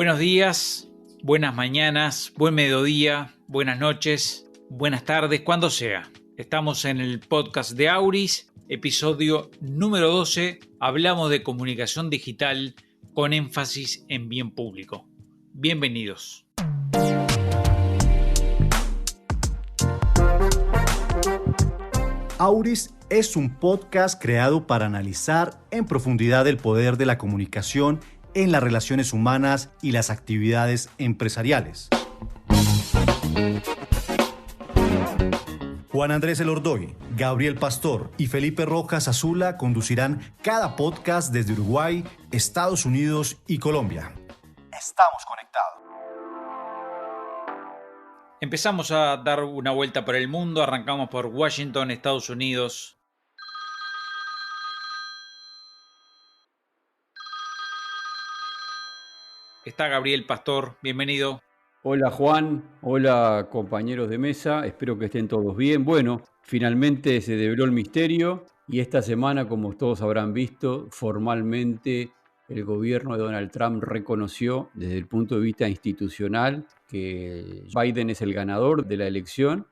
Buenos días, buenas mañanas, buen mediodía, buenas noches, buenas tardes, cuando sea. Estamos en el podcast de Auris, episodio número 12. Hablamos de comunicación digital con énfasis en bien público. Bienvenidos. Auris es un podcast creado para analizar en profundidad el poder de la comunicación en las relaciones humanas y las actividades empresariales. Juan Andrés Elordoy, Gabriel Pastor y Felipe Rojas Azula conducirán cada podcast desde Uruguay, Estados Unidos y Colombia. Estamos conectados. Empezamos a dar una vuelta por el mundo, arrancamos por Washington, Estados Unidos. Está Gabriel Pastor, bienvenido. Hola Juan, hola compañeros de mesa, espero que estén todos bien. Bueno, finalmente se develó el misterio y esta semana, como todos habrán visto, formalmente el gobierno de Donald Trump reconoció desde el punto de vista institucional que Biden es el ganador de la elección,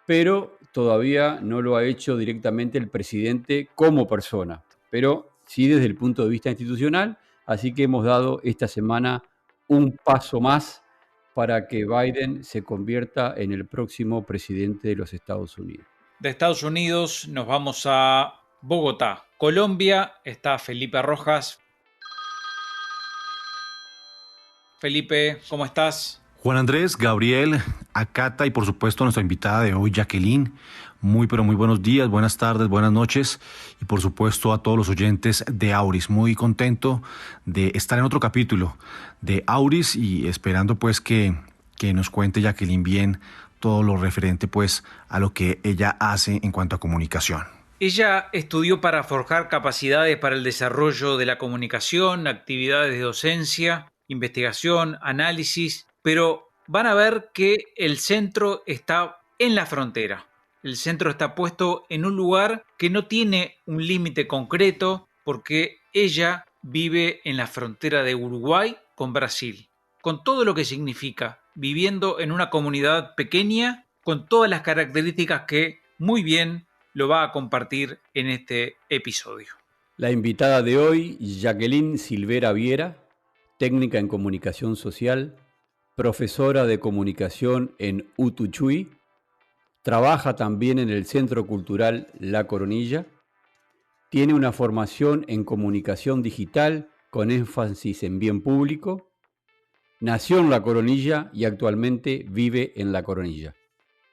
pero todavía no lo ha hecho directamente el presidente como persona, pero sí desde el punto de vista institucional, así que hemos dado esta semana un paso más para que Biden se convierta en el próximo presidente de los Estados Unidos. De Estados Unidos nos vamos a Bogotá, Colombia. Está Felipe Rojas. Felipe, ¿cómo estás? Juan Andrés, Gabriel, Acata y por supuesto nuestra invitada de hoy, Jacqueline. Muy buenos días, buenas tardes, buenas noches y por supuesto a todos los oyentes de Auris. Muy contento de estar en otro capítulo de Auris y esperando pues que nos cuente Jacqueline bien todo lo referente pues a lo que ella hace en cuanto a comunicación. Ella estudió para forjar capacidades para el desarrollo de la comunicación, actividades de docencia, investigación, análisis, pero van a ver que el centro está en la frontera. El centro está puesto en un lugar que no tiene un límite concreto porque ella vive en la frontera de Uruguay con Brasil, con todo lo que significa, viviendo en una comunidad pequeña, con todas las características que muy bien lo va a compartir en este episodio. La invitada de hoy, Jacqueline Silvera Viera, técnica en comunicación social, profesora de comunicación en Utuchuy. Trabaja también en el Centro Cultural La Coronilla. Tiene una formación en comunicación digital con énfasis en bien público. Nació en La Coronilla y actualmente vive en La Coronilla.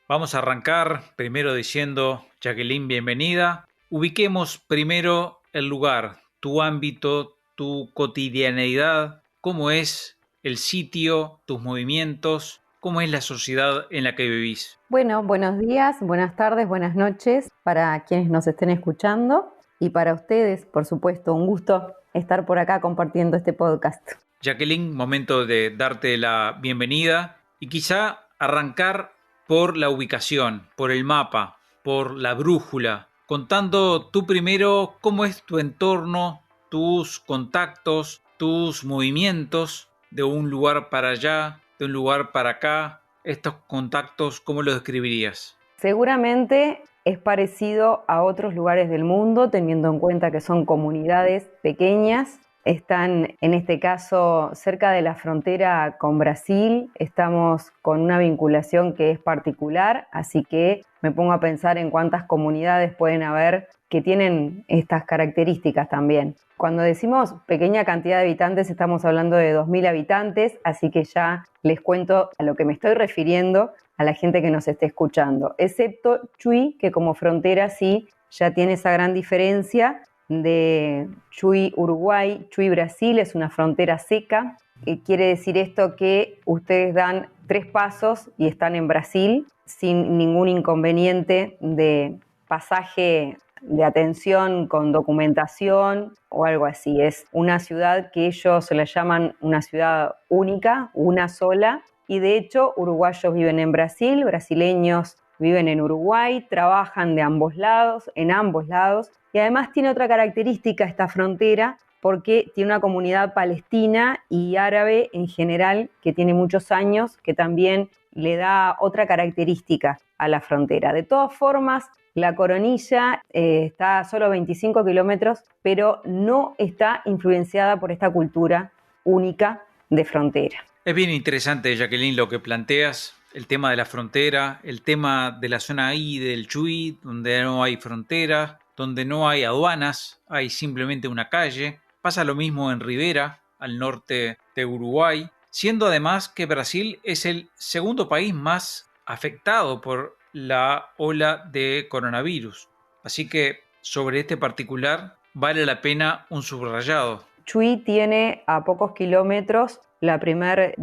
Vamos a arrancar primero diciendo, Jacqueline, bienvenida. Ubiquemos primero el lugar, tu ámbito, tu cotidianeidad, cómo es el sitio, tus movimientos. ¿Cómo es la sociedad en la que vivís? Bueno, buenos días, buenas tardes, buenas noches para quienes nos estén escuchando y para ustedes, por supuesto, un gusto estar por acá compartiendo este podcast. Jacqueline, momento de darte la bienvenida y quizá arrancar por la ubicación, por el mapa, por la brújula, contando tú primero cómo es tu entorno, tus contactos, tus movimientos de un lugar para allá, de un lugar para acá. Estos contactos, ¿cómo los describirías? Seguramente es parecido a otros lugares del mundo, teniendo en cuenta que son comunidades pequeñas. Están, en este caso, cerca de la frontera con Brasil. Estamos con una vinculación que es particular, así que me pongo a pensar en cuántas comunidades pueden haber que tienen estas características también. Cuando decimos pequeña cantidad de habitantes, estamos hablando de 2.000 habitantes, así que ya les cuento a lo que me estoy refiriendo a la gente que nos esté escuchando, excepto Chuy, que como frontera sí ya tiene esa gran diferencia de Chuy, Uruguay. Chuy, Brasil, es una frontera seca. Quiere decir esto que ustedes dan 3 pasos y están en Brasil sin ningún inconveniente de pasaje de atención con documentación o algo así. Es una ciudad que ellos la llaman una ciudad única, una sola, y de hecho uruguayos viven en Brasil, brasileños viven en Uruguay, trabajan de ambos lados, en ambos lados, y además tiene otra característica esta frontera, porque tiene una comunidad palestina y árabe en general que tiene muchos años, que también le da otra característica a la frontera. De todas formas, la Coronilla está a solo 25 kilómetros, pero no está influenciada por esta cultura única de frontera. Es bien interesante, Jacqueline, lo que planteas, el tema de la frontera, el tema de la zona ahí del Chuy, donde no hay frontera, donde no hay aduanas, hay simplemente una calle. Pasa lo mismo en Rivera, al norte de Uruguay, siendo además que Brasil es el segundo país más afectado por la ola de coronavirus. Así que sobre este particular vale la pena un subrayado. Chuy tiene a pocos kilómetros la primer,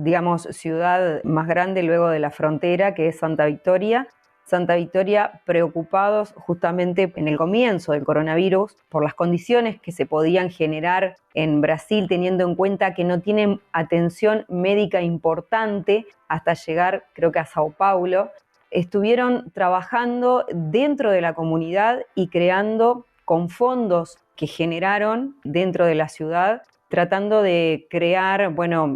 ciudad más grande luego de la frontera, que es Santa Victoria. Santa Victoria, preocupados justamente en el comienzo del coronavirus por las condiciones que se podían generar en Brasil, teniendo en cuenta que no tienen atención médica importante hasta llegar, creo que a Sao Paulo, estuvieron trabajando dentro de la comunidad y creando con fondos que generaron dentro de la ciudad, tratando de crear,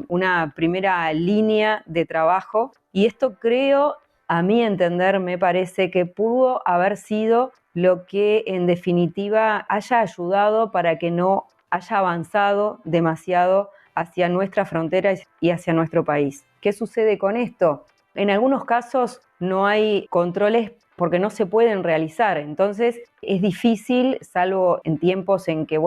una primera línea de trabajo. Y esto creo, a mi entender, me parece que pudo haber sido lo que en definitiva haya ayudado para que no haya avanzado demasiado hacia nuestras fronteras y hacia nuestro país. ¿Qué sucede con esto? En algunos casos no hay controles porque no se pueden realizar. Entonces es difícil, salvo en tiempos en que,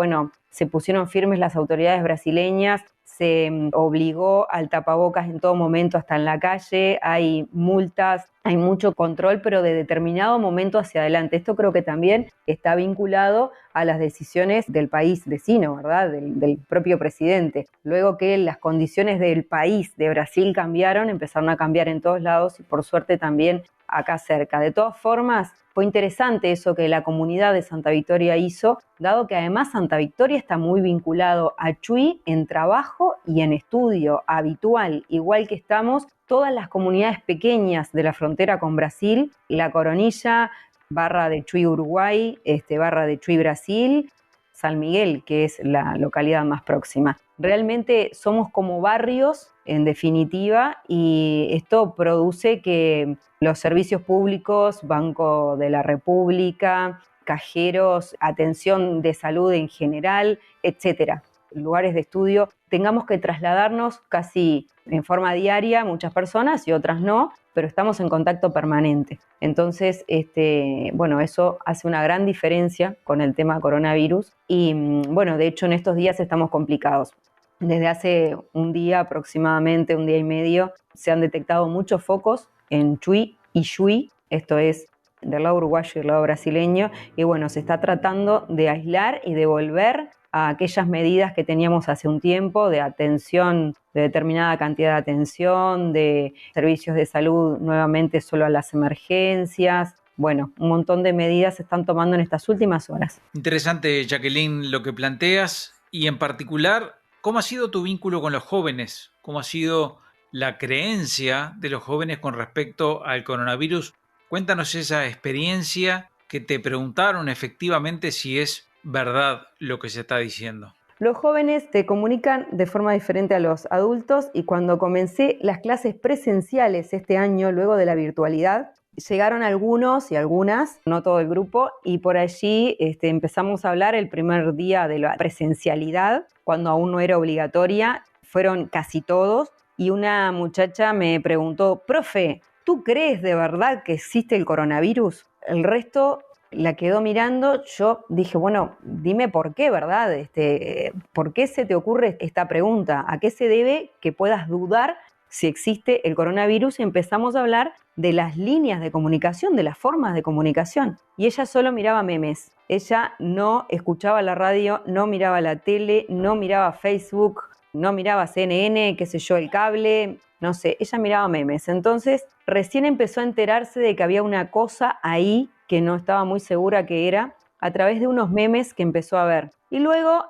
se pusieron firmes las autoridades brasileñas, se obligó al tapabocas en todo momento, hasta en la calle, hay multas, hay mucho control, pero de determinado momento hacia adelante. Esto creo que también está vinculado a las decisiones del país vecino, ¿verdad? Del propio presidente. Luego que las condiciones del país de Brasil cambiaron, empezaron a cambiar en todos lados y por suerte también acá cerca. De todas formas, fue interesante eso que la comunidad de Santa Victoria hizo, dado que además Santa Victoria está muy vinculado a Chuy en trabajo y en estudio habitual, igual que estamos todas las comunidades pequeñas de la frontera con Brasil, la Coronilla, barra de Chuy Uruguay, barra de Chuy Brasil, San Miguel, que es la localidad más próxima. Realmente somos como barrios, en definitiva, y esto produce que los servicios públicos, Banco de la República, cajeros, atención de salud en general, etcétera, lugares de estudio, tengamos que trasladarnos casi en forma diaria, muchas personas y otras no, pero estamos en contacto permanente. Entonces, eso hace una gran diferencia con el tema coronavirus y, de hecho en estos días estamos complicados. Desde hace un día aproximadamente, un día y medio, se han detectado muchos focos en Chuy y Chuy, esto es del lado uruguayo y del lado brasileño, y se está tratando de aislar y de volver a aquellas medidas que teníamos hace un tiempo de atención, de determinada cantidad de atención, de servicios de salud nuevamente solo a las emergencias. Un montón de medidas se están tomando en estas últimas horas. Interesante, Jacqueline, lo que planteas y en particular, ¿cómo ha sido tu vínculo con los jóvenes? ¿Cómo ha sido la creencia de los jóvenes con respecto al coronavirus? Cuéntanos esa experiencia que te preguntaron efectivamente si es verdad lo que se está diciendo. Los jóvenes te comunican de forma diferente a los adultos y cuando comencé las clases presenciales este año, luego de la virtualidad, llegaron algunos y algunas, no todo el grupo, y por allí empezamos a hablar el primer día de la presencialidad, cuando aún no era obligatoria, fueron casi todos, y una muchacha me preguntó, profe, ¿tú crees de verdad que existe el coronavirus? El resto la quedó mirando, yo dije, dime por qué, ¿verdad? ¿Por qué se te ocurre esta pregunta? ¿A qué se debe que puedas dudar si existe el coronavirus? Y empezamos a hablar de las líneas de comunicación, de las formas de comunicación. Y ella solo miraba memes. Ella no escuchaba la radio, no miraba la tele, no miraba Facebook, no miraba CNN, el cable, no sé, ella miraba memes. Entonces, recién empezó a enterarse de que había una cosa ahí que no estaba muy segura que era, a través de unos memes que empezó a ver. Y luego,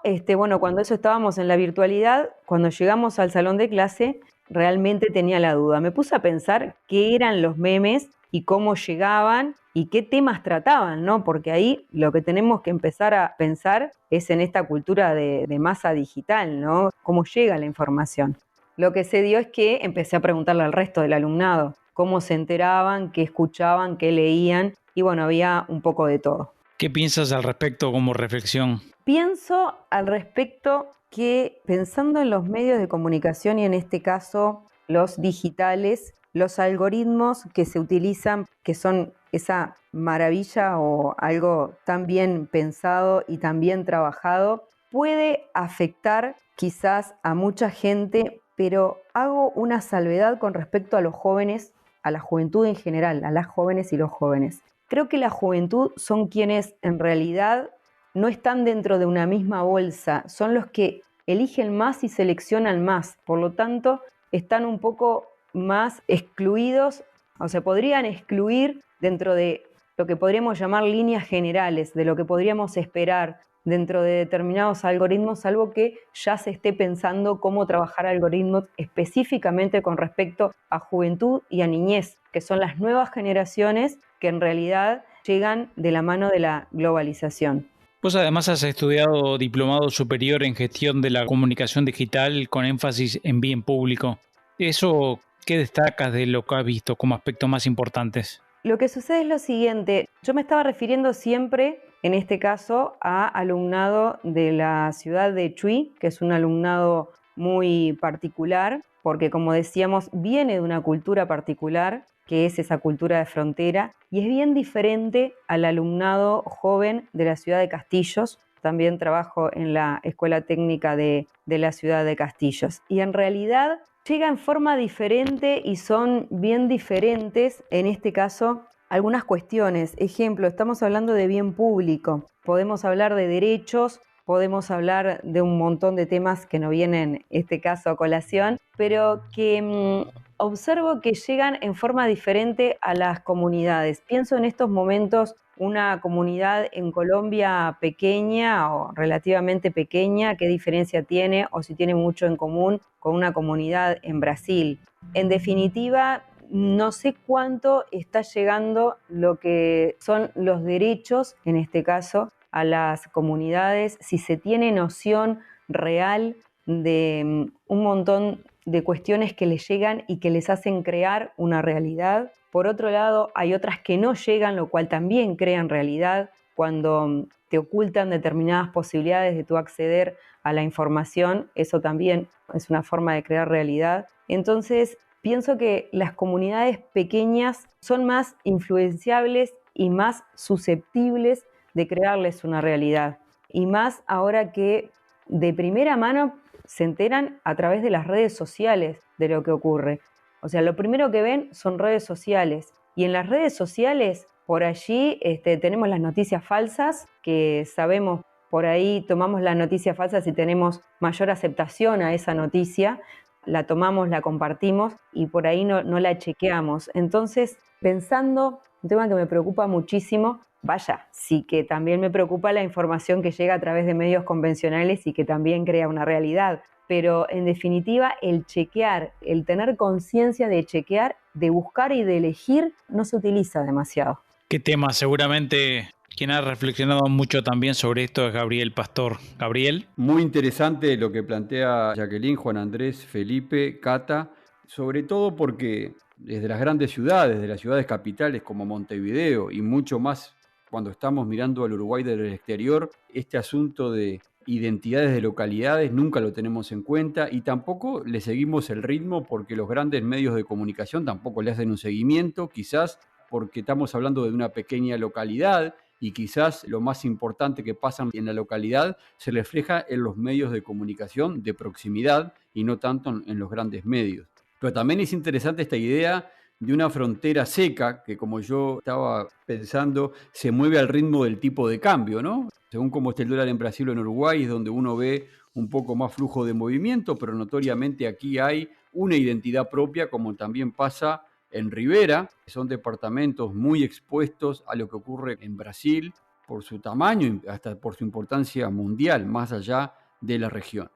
cuando eso estábamos en la virtualidad, cuando llegamos al salón de clase, realmente tenía la duda. Me puse a pensar qué eran los memes y cómo llegaban y qué temas trataban, ¿no? Porque ahí lo que tenemos que empezar a pensar es en esta cultura de masa digital, ¿no? Cómo llega la información. Lo que se dio es que empecé a preguntarle al resto del alumnado cómo se enteraban, qué escuchaban, qué leían, y bueno, había un poco de todo. ¿Qué piensas al respecto como reflexión? Pienso al respecto que pensando en los medios de comunicación y en este caso los digitales, los algoritmos que se utilizan, que son esa maravilla o algo tan bien pensado y tan bien trabajado, puede afectar quizás a mucha gente, pero hago una salvedad con respecto a los jóvenes, a la juventud en general, a las jóvenes y los jóvenes. Creo que la juventud son quienes en realidad no están dentro de una misma bolsa, son los que eligen más y seleccionan más, por lo tanto están un poco más excluidos, o se podrían excluir dentro de lo que podríamos llamar líneas generales, de lo que podríamos esperar dentro de determinados algoritmos, salvo que ya se esté pensando cómo trabajar algoritmos específicamente con respecto a juventud y a niñez, que son las nuevas generaciones que en realidad llegan de la mano de la globalización. Vos además has estudiado diplomado superior en gestión de la comunicación digital con énfasis en bien público. ¿Eso qué destacas de lo que has visto como aspectos más importantes? Lo que sucede es lo siguiente, yo me estaba refiriendo siempre, en este caso, a alumnado de la ciudad de Chuy, que es un alumnado muy particular, porque como decíamos, viene de una cultura particular, que es esa cultura de frontera, y es bien diferente al alumnado joven de la ciudad de Castillos. También trabajo en la Escuela Técnica de la ciudad de Castillos. Y en realidad llega en forma diferente y son bien diferentes, en este caso, algunas cuestiones. Ejemplo, estamos hablando de bien público, podemos hablar de derechos, podemos hablar de un montón de temas que no vienen, en este caso, a colación, pero que observo que llegan en forma diferente a las comunidades. Pienso en estos momentos una comunidad en Colombia pequeña o relativamente pequeña, qué diferencia tiene o si tiene mucho en común con una comunidad en Brasil. En definitiva, no sé cuánto está llegando lo que son los derechos, en este caso, a las comunidades, si se tiene noción real de un montón de cuestiones que les llegan y que les hacen crear una realidad. Por otro lado, hay otras que no llegan, lo cual también crean realidad cuando te ocultan determinadas posibilidades de tú acceder a la información. Eso también es una forma de crear realidad. Entonces, pienso que las comunidades pequeñas son más influenciables y más susceptibles de crearles una realidad. Y más ahora que de primera mano se enteran a través de las redes sociales de lo que ocurre. O sea, lo primero que ven son redes sociales. Y en las redes sociales, por allí tenemos las noticias falsas, que sabemos, por ahí tomamos la noticia falsa si tenemos mayor aceptación a esa noticia, la tomamos, la compartimos y por ahí no la chequeamos. Entonces, pensando, un tema que me preocupa muchísimo, vaya, sí que también me preocupa la información que llega a través de medios convencionales y que también crea una realidad. Pero en definitiva, el chequear, el tener conciencia de chequear, de buscar y de elegir, no se utiliza demasiado. ¿Qué tema? Seguramente quien ha reflexionado mucho también sobre esto es Gabriel Pastor. Gabriel. Muy interesante lo que plantea Jacqueline, Juan Andrés, Felipe, Cata, sobre todo porque desde las grandes ciudades, de las ciudades capitales como Montevideo y mucho más cuando estamos mirando al Uruguay desde el exterior, este asunto de identidades de localidades nunca lo tenemos en cuenta y tampoco le seguimos el ritmo porque los grandes medios de comunicación tampoco le hacen un seguimiento, quizás porque estamos hablando de una pequeña localidad y quizás lo más importante que pasa en la localidad se refleja en los medios de comunicación de proximidad y no tanto en los grandes medios. Pero también es interesante esta idea de una frontera seca que, como yo estaba pensando, se mueve al ritmo del tipo de cambio, ¿no? Según cómo esté el dólar en Brasil o en Uruguay, es donde uno ve un poco más flujo de movimiento, pero notoriamente aquí hay una identidad propia, como también pasa en Rivera, que son departamentos muy expuestos a lo que ocurre en Brasil por su tamaño y hasta por su importancia mundial, más allá de la región.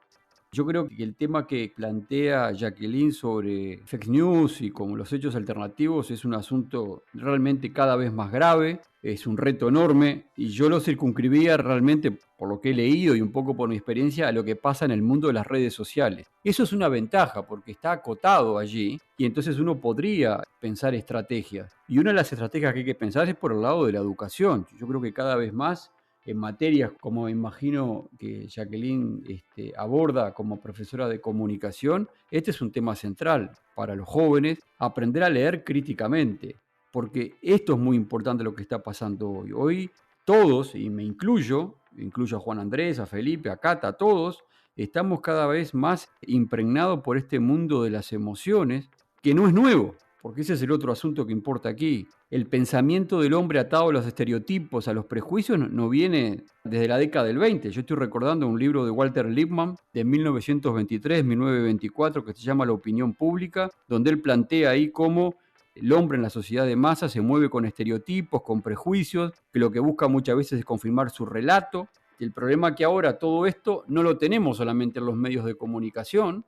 Yo creo que el tema que plantea Jacqueline sobre fake news y como los hechos alternativos es un asunto realmente cada vez más grave, es un reto enorme y yo lo circunscribía realmente por lo que he leído y un poco por mi experiencia a lo que pasa en el mundo de las redes sociales. Eso es una ventaja porque está acotado allí y entonces uno podría pensar estrategias. Y una de las estrategias que hay que pensar es por el lado de la educación. Yo creo que cada vez más en materias como imagino que Jacqueline aborda como profesora de comunicación, este es un tema central para los jóvenes, aprender a leer críticamente, porque esto es muy importante lo que está pasando hoy. Hoy todos, y me incluyo a Juan Andrés, a Felipe, a Cata, todos, estamos cada vez más impregnados por este mundo de las emociones, que no es nuevo, porque ese es el otro asunto que importa aquí. El pensamiento del hombre atado a los estereotipos, a los prejuicios, no viene desde la década del 20. Yo estoy recordando un libro de Walter Lippmann de 1923-1924 que se llama La opinión pública, donde él plantea ahí cómo el hombre en la sociedad de masa se mueve con estereotipos, con prejuicios, que lo que busca muchas veces es confirmar su relato. El problema es que ahora todo esto no lo tenemos solamente en los medios de comunicación,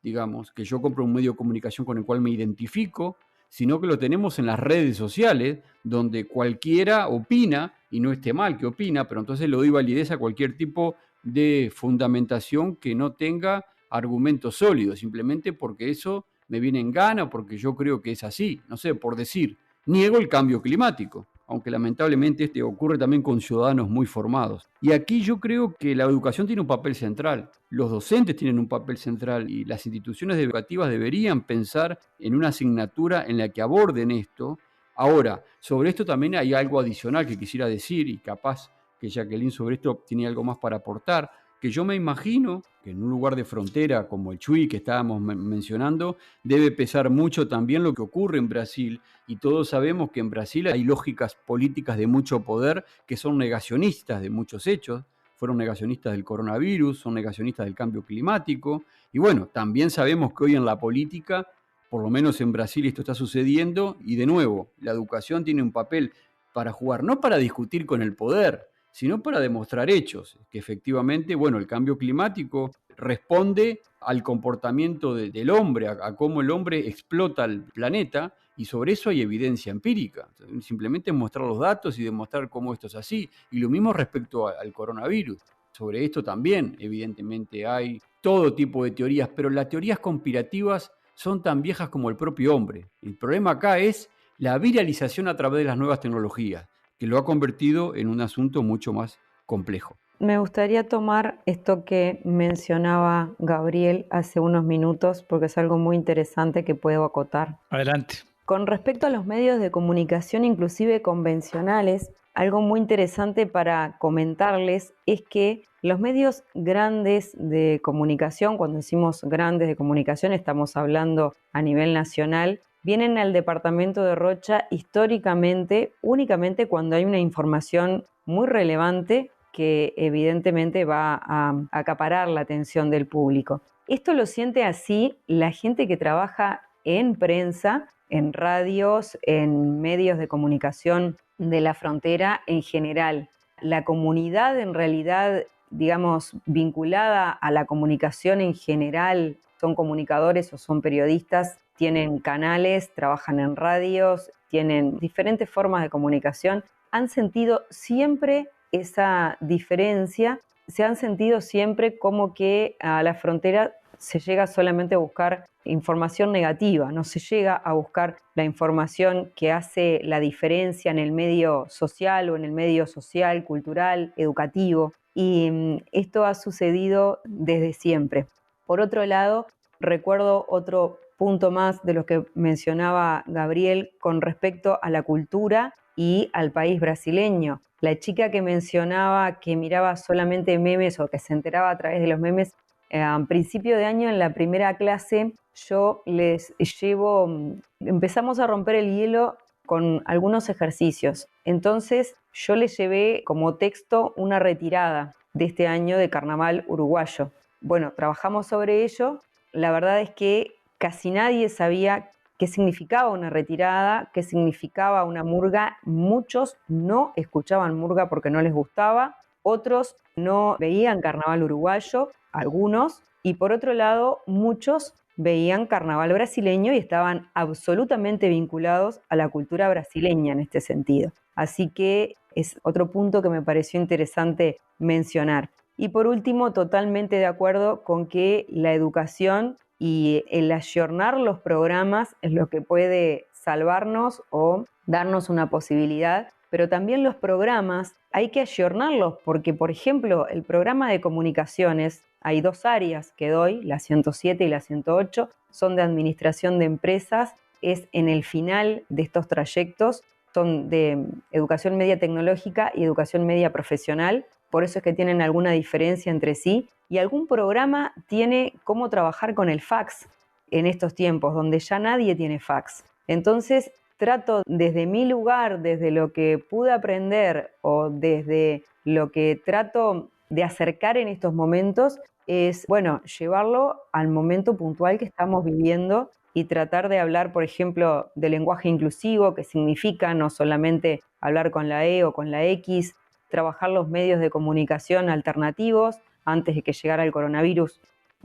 digamos, que yo compro un medio de comunicación con el cual me identifico, sino que lo tenemos en las redes sociales, donde cualquiera opina, y no esté mal que opina, pero entonces le doy validez a cualquier tipo de fundamentación que no tenga argumentos sólidos, simplemente porque eso me viene en gana o porque yo creo que es así, no sé, por decir, niego el cambio climático, aunque lamentablemente ocurre también con ciudadanos muy formados. Y aquí yo creo que la educación tiene un papel central, los docentes tienen un papel central y las instituciones educativas deberían pensar en una asignatura en la que aborden esto. Ahora, sobre esto también hay algo adicional que quisiera decir y capaz que Jacqueline sobre esto tiene algo más para aportar, que yo me imagino que en un lugar de frontera como el Chuy que estábamos mencionando, debe pesar mucho también lo que ocurre en Brasil, y todos sabemos que en Brasil hay lógicas políticas de mucho poder que son negacionistas de muchos hechos, fueron negacionistas del coronavirus, son negacionistas del cambio climático, y bueno, también sabemos que hoy en la política, por lo menos en Brasil esto está sucediendo, y de nuevo, la educación tiene un papel para jugar, no para discutir con el poder, sino para demostrar hechos, que efectivamente, bueno, el cambio climático responde al comportamiento del hombre, a cómo el hombre explota el planeta, y sobre eso hay evidencia empírica. Simplemente mostrar los datos y demostrar cómo esto es así. Y lo mismo respecto al coronavirus. Sobre esto también, evidentemente, hay todo tipo de teorías, pero las teorías conspirativas son tan viejas como el propio hombre. El problema acá es la viralización a través de las nuevas tecnologías, que lo ha convertido en un asunto mucho más complejo. Me gustaría tomar esto que mencionaba Gabriel hace unos minutos porque es algo muy interesante que puedo acotar. Adelante. Con respecto a los medios de comunicación, inclusive convencionales, algo muy interesante para comentarles es que los medios grandes de comunicación, cuando decimos grandes de comunicación estamos hablando a nivel nacional, vienen al departamento de Rocha históricamente únicamente cuando hay una información muy relevante que evidentemente va a acaparar la atención del público. Esto lo siente así la gente que trabaja en prensa, en radios, en medios de comunicación de la frontera en general. La comunidad en realidad, digamos, vinculada a la comunicación en general, son comunicadores o son periodistas, tienen canales, trabajan en radios, tienen diferentes formas de comunicación, han sentido siempre esa diferencia, se han sentido siempre como que a la frontera se llega solamente a buscar información negativa, no se llega a buscar la información que hace la diferencia en el medio social o en el medio social, cultural, educativo, y esto ha sucedido desde siempre. Por otro lado, recuerdo otro punto más de lo que mencionaba Gabriel con respecto a la cultura y al país brasileño. La chica que mencionaba que miraba solamente memes o que se enteraba a través de los memes, a principio de año en la primera clase yo les llevo, empezamos a romper el hielo con algunos ejercicios. Entonces yo les llevé como texto una retirada de este año de carnaval uruguayo. Bueno, trabajamos sobre ello. La verdad es que casi nadie sabía qué significaba una retirada, qué significaba una murga. Muchos no escuchaban murga porque no les gustaba, otros no veían carnaval uruguayo, algunos, y por otro lado, muchos veían carnaval brasileño y estaban absolutamente vinculados a la cultura brasileña en este sentido. Así que es otro punto que me pareció interesante mencionar. Y por último, totalmente de acuerdo con que la educación y el ayornar los programas es lo que puede salvarnos o darnos una posibilidad, pero también los programas hay que ayornarlos porque, por ejemplo, el programa de comunicaciones, hay 2 áreas que doy, la 107 y la 108, son de administración de empresas, es en el final de estos trayectos, son de educación media tecnológica y educación media profesional, por eso es que tienen alguna diferencia entre sí, y algún programa tiene cómo trabajar con el fax en estos tiempos, donde ya nadie tiene fax. Entonces, trato desde mi lugar, desde lo que pude aprender o desde lo que trato de acercar en estos momentos, es, bueno, llevarlo al momento puntual que estamos viviendo y tratar de hablar, por ejemplo, de lenguaje inclusivo, que significa no solamente hablar con la E o con la X, trabajar los medios de comunicación alternativos antes de que llegara el coronavirus.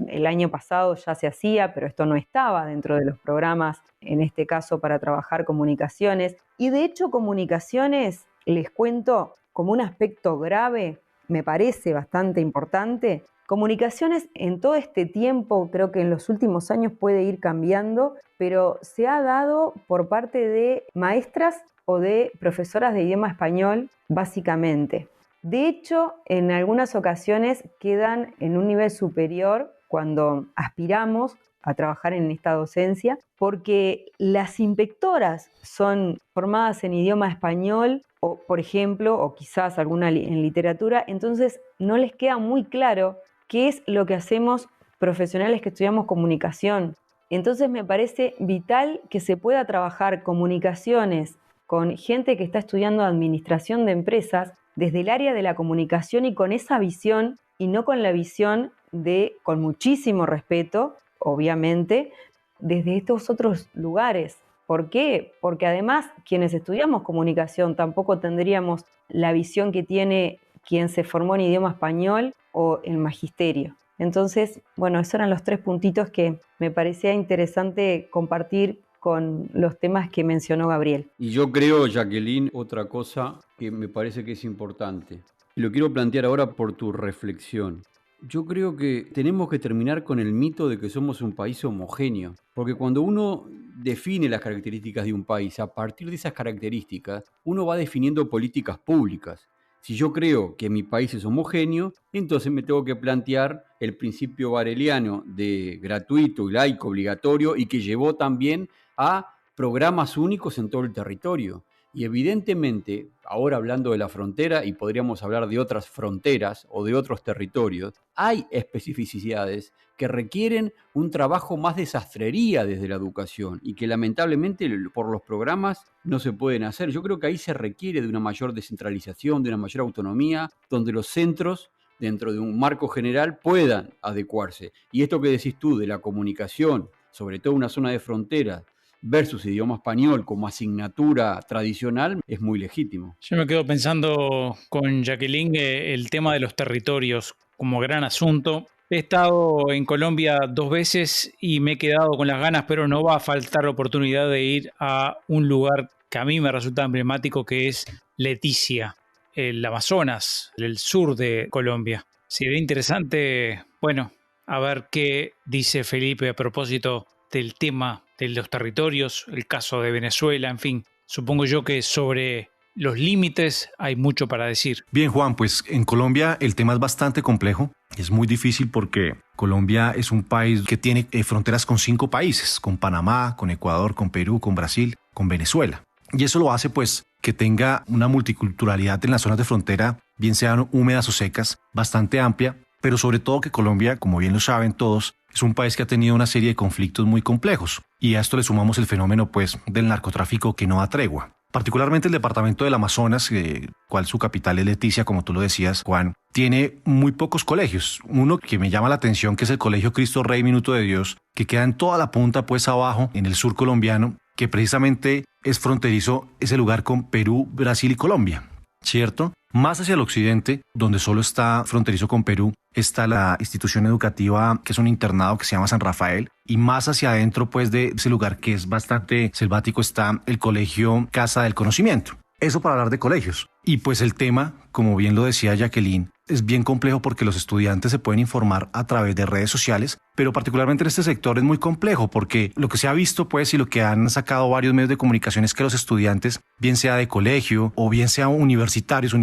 El año pasado ya se hacía, pero esto no estaba dentro de los programas, en este caso para trabajar comunicaciones. Y de hecho, comunicaciones, les cuento, como un aspecto grave, me parece bastante importante. Comunicaciones en todo este tiempo, creo que en los últimos años puede ir cambiando, pero se ha dado por parte de maestras o de profesoras de idioma español, básicamente. De hecho, en algunas ocasiones quedan en un nivel superior cuando aspiramos a trabajar en esta docencia, porque las inspectoras son formadas en idioma español, o por ejemplo, o quizás alguna en literatura, entonces no les queda muy claro qué es lo que hacemos profesionales que estudiamos comunicación. Entonces me parece vital que se pueda trabajar comunicaciones con gente que está estudiando administración de empresas desde el área de la comunicación y con esa visión y no con la visión de, con muchísimo respeto, obviamente, desde estos otros lugares. ¿Por qué? Porque además quienes estudiamos comunicación tampoco tendríamos la visión que tiene quien se formó en idioma español o el magisterio. Entonces, bueno, esos eran los 3 puntitos que me parecía interesante compartir con los temas que mencionó Gabriel. Y yo creo, Jacqueline, otra cosa que me parece que es importante. Y lo quiero plantear ahora por tu reflexión. Yo creo que tenemos que terminar con el mito de que somos un país homogéneo, porque cuando uno define las características de un país, a partir de esas características, uno va definiendo políticas públicas. Si yo creo que mi país es homogéneo, entonces me tengo que plantear el principio bareliano de gratuito y laico obligatorio y que llevó también a programas únicos en todo el territorio. Y evidentemente, ahora hablando de la frontera, y podríamos hablar de otras fronteras o de otros territorios, hay especificidades que requieren un trabajo más de sastrería desde la educación y que lamentablemente por los programas no se pueden hacer. Yo creo que ahí se requiere de una mayor descentralización, de una mayor autonomía, donde los centros, dentro de un marco general, puedan adecuarse. Y esto que decís tú de la comunicación, sobre todo en una zona de frontera, versus idioma español como asignatura tradicional, es muy legítimo. Yo me quedo pensando con Jacqueline el tema de los territorios como gran asunto. He estado en Colombia 2 veces y me he quedado con las ganas, pero no va a faltar la oportunidad de ir a un lugar que a mí me resulta emblemático, que es Leticia, el Amazonas, el sur de Colombia. Sería interesante, bueno, a ver qué dice Felipe a propósito del tema de los territorios, el caso de Venezuela, en fin. Supongo yo que sobre los límites hay mucho para decir. Bien, Juan, pues en Colombia el tema es bastante complejo. Es muy difícil porque Colombia es un país que tiene fronteras con 5 países, con Panamá, con Ecuador, con Perú, con Brasil, con Venezuela. Y eso lo hace pues que tenga una multiculturalidad en las zonas de frontera, bien sean húmedas o secas, bastante amplia, pero sobre todo que Colombia, como bien lo saben todos, es un país que ha tenido una serie de conflictos muy complejos y a esto le sumamos el fenómeno pues del narcotráfico que no da tregua. Particularmente el departamento del Amazonas, cual su capital es Leticia, como tú lo decías, Juan, tiene muy pocos colegios. Uno que me llama la atención, que es el Colegio Cristo Rey Minuto de Dios, que queda en toda la punta pues abajo en el sur colombiano, que precisamente es fronterizo ese lugar con Perú, Brasil y Colombia, ¿cierto? Más hacia el occidente, donde solo está fronterizo con Perú, está la institución educativa que es un internado que se llama San Rafael, y más hacia adentro pues de ese lugar que es bastante selvático está el colegio Casa del Conocimiento. Eso para hablar de colegios. Y pues el tema, como bien lo decía Jacqueline, es bien complejo porque los estudiantes se pueden informar a través de redes sociales, pero particularmente en este sector es muy complejo porque lo que se ha visto pues y lo que han sacado varios medios de comunicación es que los estudiantes, bien sea de colegio o bien sea universitarios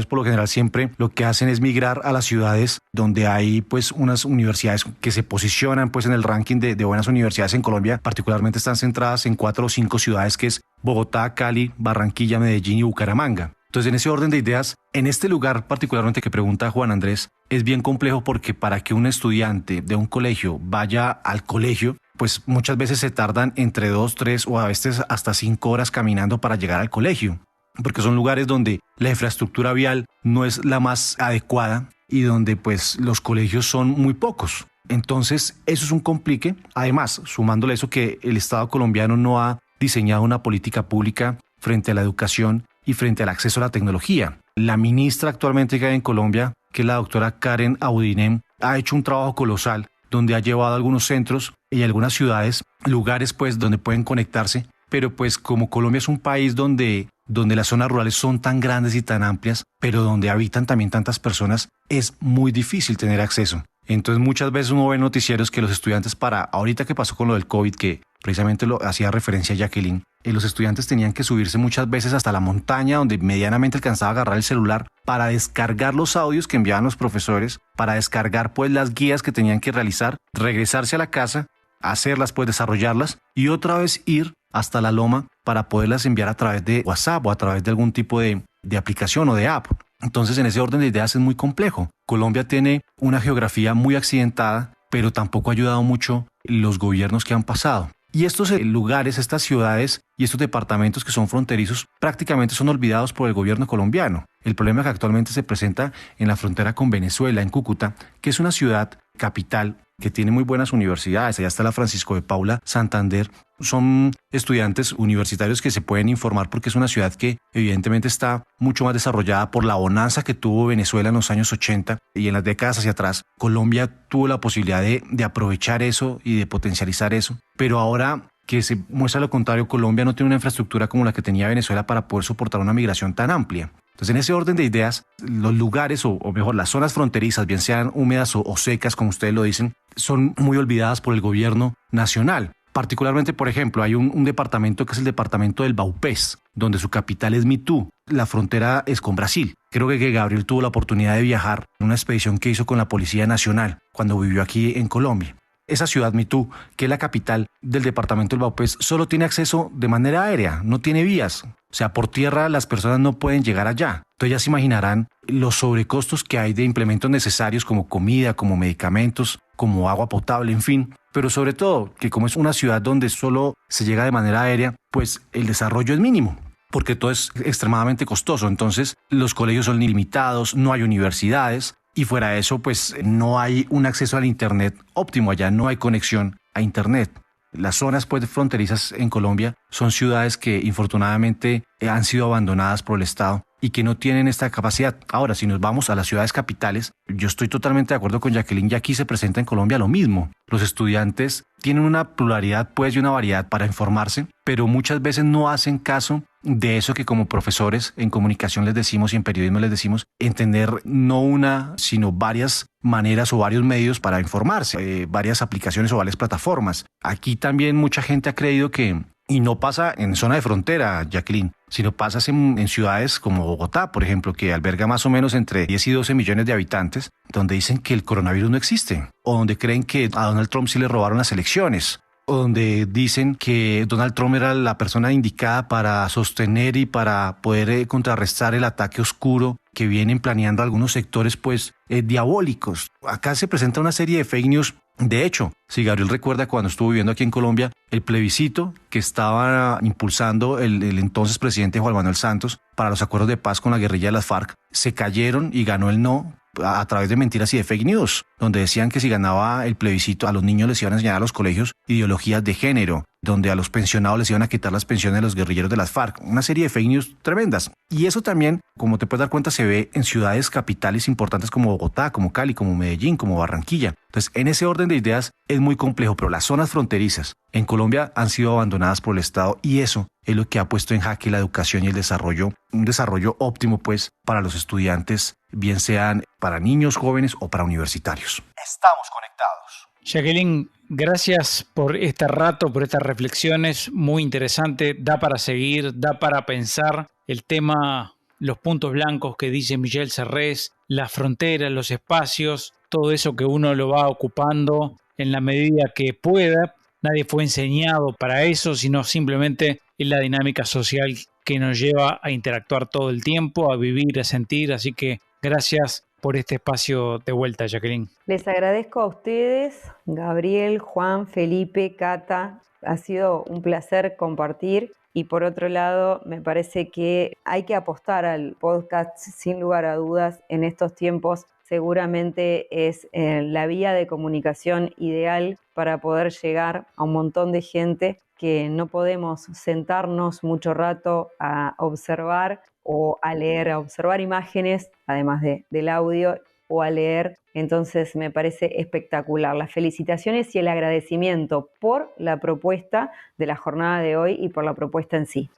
por lo general siempre lo que hacen es migrar a las ciudades donde hay pues unas universidades que se posicionan pues en el ranking de buenas universidades en Colombia, particularmente están centradas en 4 o 5 ciudades que es Bogotá, Cali, Barranquilla, Medellín y Bucaramanga. Entonces, en ese orden de ideas, en este lugar particularmente que pregunta Juan Andrés, es bien complejo porque para que un estudiante de un colegio vaya al colegio, pues muchas veces se tardan entre 2, 3 o a veces hasta 5 horas caminando para llegar al colegio, porque son lugares donde la infraestructura vial no es la más adecuada y donde pues los colegios son muy pocos. Entonces, eso es un complique. Además, sumándole eso que el Estado colombiano no ha diseñado una política pública frente a la educación y frente al acceso a la tecnología. La ministra actualmente que hay en Colombia, que es la doctora Karen Abudinem, ha hecho un trabajo colosal donde ha llevado a algunos centros y algunas ciudades, lugares pues donde pueden conectarse, pero pues como Colombia es un país donde las zonas rurales son tan grandes y tan amplias, pero donde habitan también tantas personas, es muy difícil tener acceso. Entonces muchas veces uno ve en noticieros que los estudiantes ahorita que pasó con lo del COVID, que precisamente lo hacía referencia a Jacqueline, los estudiantes tenían que subirse muchas veces hasta la montaña donde medianamente alcanzaba a agarrar el celular para descargar los audios que enviaban los profesores, para descargar pues las guías que tenían que realizar, regresarse a la casa, hacerlas pues desarrollarlas y otra vez ir hasta la loma para poderlas enviar a través de WhatsApp o a través de algún tipo de aplicación o de app. Entonces en ese orden de ideas es muy complejo. Colombia tiene una geografía muy accidentada, pero tampoco ha ayudado mucho los gobiernos que han pasado. Y estos lugares, estas ciudades y estos departamentos que son fronterizos prácticamente son olvidados por el gobierno colombiano. El problema que actualmente se presenta en la frontera con Venezuela, en Cúcuta, que es una ciudad capital que tiene muy buenas universidades. Allá está la Francisco de Paula Santander. Son estudiantes universitarios que se pueden informar porque es una ciudad que evidentemente está mucho más desarrollada por la bonanza que tuvo Venezuela en los años 80 y en las décadas hacia atrás. Colombia tuvo la posibilidad de aprovechar eso y de potencializar eso. Pero ahora que se muestra lo contrario, Colombia no tiene una infraestructura como la que tenía Venezuela para poder soportar una migración tan amplia. Entonces, en ese orden de ideas, los lugares, o mejor, las zonas fronterizas, bien sean húmedas o secas, como ustedes lo dicen, son muy olvidadas por el gobierno nacional. Particularmente, por ejemplo, hay un departamento que es el departamento del Baupés, donde su capital es Mitú. La frontera es con Brasil. Creo que Gabriel tuvo la oportunidad de viajar en una expedición que hizo con la Policía Nacional cuando vivió aquí en Colombia. Esa ciudad, Mitú, que es la capital del departamento del Baupés, solo tiene acceso de manera aérea, no tiene vías. O sea, por tierra las personas no pueden llegar allá. Entonces ya se imaginarán los sobrecostos que hay de implementos necesarios como comida, como medicamentos, como agua potable, en fin. Pero sobre todo, que como es una ciudad donde solo se llega de manera aérea, pues el desarrollo es mínimo, porque todo es extremadamente costoso. Entonces los colegios son limitados, no hay universidades y fuera de eso, pues no hay un acceso al Internet óptimo. Allá no hay conexión a Internet. Las zonas pues fronterizas en Colombia son ciudades que infortunadamente han sido abandonadas por el Estado y que no tienen esta capacidad. Ahora, si nos vamos a las ciudades capitales, yo estoy totalmente de acuerdo con Jacqueline, y aquí se presenta en Colombia lo mismo. Los estudiantes tienen una pluralidad pues y una variedad para informarse, pero muchas veces no hacen caso de eso que como profesores en comunicación les decimos y en periodismo les decimos, entender no una, sino varias maneras o varios medios para informarse, varias aplicaciones o varias plataformas. Aquí también mucha gente ha creído que, y no pasa en zona de frontera, Jacqueline, sino pasa en ciudades como Bogotá, por ejemplo, que alberga más o menos entre 10 y 12 millones de habitantes, donde dicen que el coronavirus no existe, o donde creen que a Donald Trump sí le robaron las elecciones, o donde dicen que Donald Trump era la persona indicada para sostener y para poder contrarrestar el ataque oscuro que vienen planeando algunos sectores pues diabólicos. Acá se presenta una serie de fake news. De hecho, si Gabriel recuerda cuando estuvo viviendo aquí en Colombia, el plebiscito que estaba impulsando el entonces presidente Juan Manuel Santos para los acuerdos de paz con la guerrilla de las FARC, se cayeron y ganó el no a través de mentiras y de fake news, donde decían que si ganaba el plebiscito a los niños les iban a enseñar a los colegios ideologías de género, donde a los pensionados les iban a quitar las pensiones de los guerrilleros de las FARC. Una serie de fake news tremendas. Y eso también, como te puedes dar cuenta, se ve en ciudades capitales importantes como Bogotá, como Cali, como Medellín, como Barranquilla. Entonces, en ese orden de ideas es muy complejo, pero las zonas fronterizas en Colombia han sido abandonadas por el Estado y eso es lo que ha puesto en jaque la educación y el desarrollo, un desarrollo óptimo pues para los estudiantes, bien sean para niños, jóvenes o para universitarios. Estamos conectados. Jacqueline, gracias por este rato, por estas reflexiones, muy interesante, da para seguir, da para pensar el tema, los puntos blancos que dice Michel Serres, las fronteras, los espacios, todo eso que uno lo va ocupando en la medida que pueda. Nadie fue enseñado para eso, sino simplemente es la dinámica social que nos lleva a interactuar todo el tiempo, a vivir, a sentir, así que gracias por este espacio de vuelta, Jacqueline. Les agradezco a ustedes, Gabriel, Juan, Felipe, Cata. Ha sido un placer compartir y por otro lado me parece que hay que apostar al podcast sin lugar a dudas en estos tiempos. Seguramente es la vía de comunicación ideal para poder llegar a un montón de gente que no podemos sentarnos mucho rato a observar o a leer, a observar imágenes, además del audio, o a leer. Entonces me parece espectacular. Las felicitaciones y el agradecimiento por la propuesta de la jornada de hoy y por la propuesta en sí.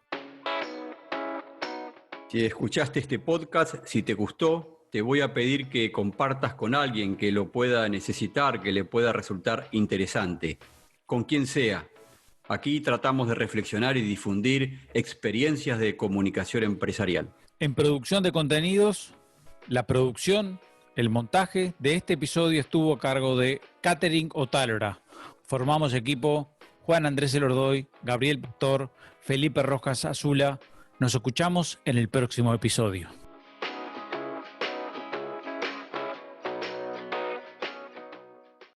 Si escuchaste este podcast, si te gustó, te voy a pedir que compartas con alguien que lo pueda necesitar, que le pueda resultar interesante, con quien sea. Aquí tratamos de reflexionar y difundir experiencias de comunicación empresarial. En producción de contenidos, la producción, el montaje de este episodio estuvo a cargo de Catherine Otálora. Formamos equipo Juan Andrés Elordoy, Gabriel Pastor, Felipe Rojas Azula. Nos escuchamos en el próximo episodio.